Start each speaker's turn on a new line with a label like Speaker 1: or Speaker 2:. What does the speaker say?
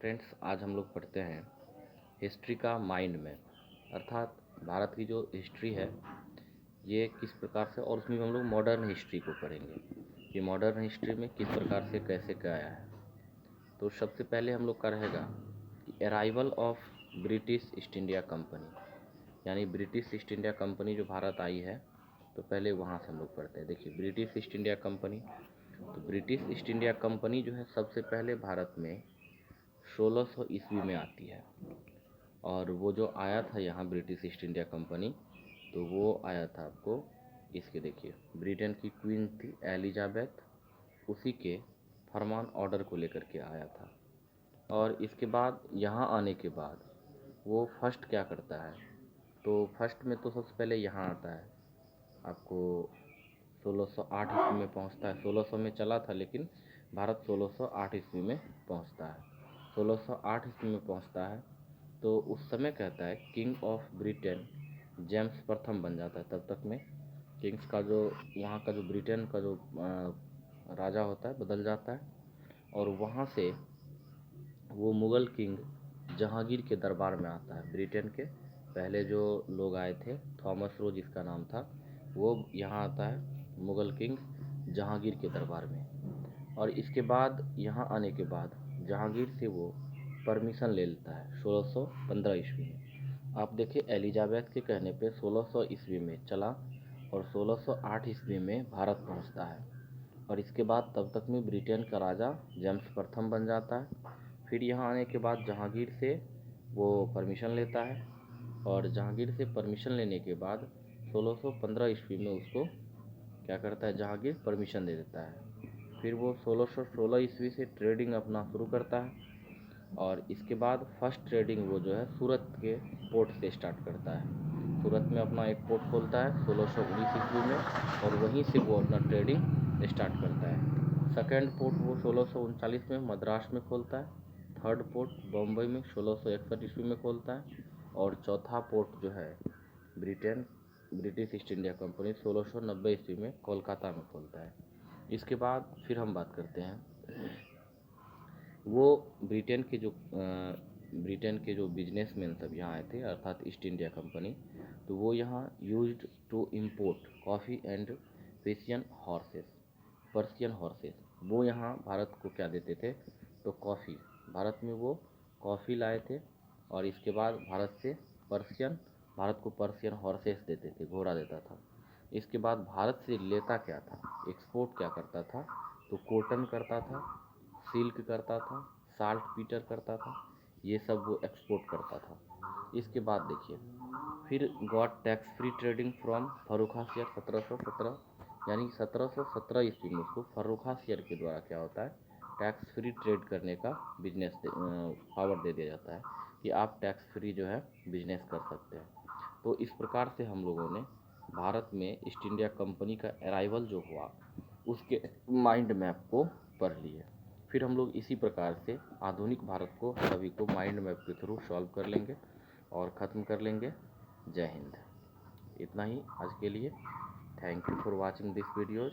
Speaker 1: Friends, आज हम लोग पढ़ते हैं हिस्ट्री का माइंड मैप, अर्थात भारत की जो हिस्ट्री है ये किस प्रकार से, और उसमें हम लोग मॉडर्न हिस्ट्री को पढ़ेंगे कि मॉडर्न हिस्ट्री में किस प्रकार से कैसे क्या आया है। तो सबसे पहले हम लोग का रहेगा कि arrival of British east India company, यानी ब्रिटिश ईस्ट इंडिया कंपनी जो भारत आई है, तो पहले वहाँ से हम लोग पढ़ते हैं। देखिए, ब्रिटिश ईस्ट इंडिया कंपनी, तो ब्रिटिश ईस्ट इंडिया कंपनी जो है सबसे पहले भारत में 1600 ईस्वी में आती है। और वो जो आया था यहाँ ब्रिटिश ईस्ट इंडिया कंपनी, तो वो आया था आपको इसके, देखिए, ब्रिटेन की क्वीन थी एलिजाबेथ, उसी के फरमान ऑर्डर को लेकर के आया था। और इसके बाद यहाँ आने के बाद वो फर्स्ट क्या करता है, तो फर्स्ट में तो सबसे पहले यहाँ आता है, आपको 1608 ईस्वी में पहुँचता है। 1600 में चला था लेकिन भारत 1608 ईस्वी में पहुँचता है। 1608 ईस्वी में पहुँचता है तो उस समय कहता है किंग ऑफ ब्रिटेन जेम्स प्रथम बन जाता है। तब तक में किंग्स का जो वहाँ का जो ब्रिटेन का जो राजा होता है बदल जाता है, और वहाँ से वो मुग़ल किंग जहांगीर के दरबार में आता है। ब्रिटेन के पहले जो लोग आए थे, थॉमस रो जिसका नाम था, वो यहाँ आता है मुग़ल किंग जहांगीर के दरबार में। और इसके बाद यहाँ आने के बाद जहांगीर से वो परमिशन ले लेता है 1615 ईस्वी में। आप देखिए, एलिजाबेथ के कहने पे 1600 ईस्वी में चला और 1608 ईस्वी में भारत पहुँचता है। और इसके बाद तब तक में ब्रिटेन का राजा जेम्स प्रथम बन जाता है। फिर यहाँ आने के बाद जहांगीर से वो परमिशन लेता है, और जहांगीर से परमिशन लेने के बाद 1615 ईस्वी में उसको क्या करता है, जहांगीर परमिशन दे देता है। फिर वो 1616 ईस्वी से ट्रेडिंग अपना शुरू करता है, और इसके बाद फर्स्ट ट्रेडिंग वो जो है सूरत के पोर्ट से स्टार्ट करता है। सूरत में अपना एक पोर्ट खोलता है 1619 ईस्वी में, और वहीं से वो अपना ट्रेडिंग स्टार्ट करता है। सेकेंड पोर्ट वो 1639 में मद्रास में खोलता है। थर्ड पोर्ट बम्बई में 1661 ईस्वी में खोलता है, और चौथा पोर्ट जो है ब्रिटिश ईस्ट इंडिया कंपनी 1690 ईस्वी में कोलकाता में खोलता है। इसके बाद फिर हम बात करते हैं, वो ब्रिटेन के जो बिजनेसमैन सब यहाँ आए थे, अर्थात ईस्ट इंडिया कंपनी, तो वो यहाँ used to import coffee and Persian horses. वो यहाँ भारत को क्या देते थे, तो कॉफ़ी, भारत में वो कॉफ़ी लाए थे। और इसके बाद भारत को पर्सियन हॉर्सेस देते थे, घोड़ा देता था। इसके बाद भारत से लेता क्या था, एक्सपोर्ट क्या करता था, तो कॉटन करता था, सिल्क करता था, साल्ट पीटर करता था, ये सब वो एक्सपोर्ट करता था। इसके बाद देखिए, फिर got tax free trading from Farrukhsiyar 1717, यानी 1717 ईस्वी में उसको फर्रुखासियर के द्वारा क्या होता है, टैक्स फ्री ट्रेड करने का बिजनेस पावर दे दिया जाता है कि आप टैक्स फ्री जो है बिजनेस कर सकते हैं। तो इस प्रकार से हम लोगों ने भारत में ईस्ट इंडिया कंपनी का अराइवल जो हुआ उसके माइंड मैप को पढ़ लिए। फिर हम लोग इसी प्रकार से आधुनिक भारत को सभी को माइंड मैप के थ्रू सॉल्व कर लेंगे और ख़त्म कर लेंगे। जय हिंद। इतना ही आज के लिए। Thank you for watching this videos.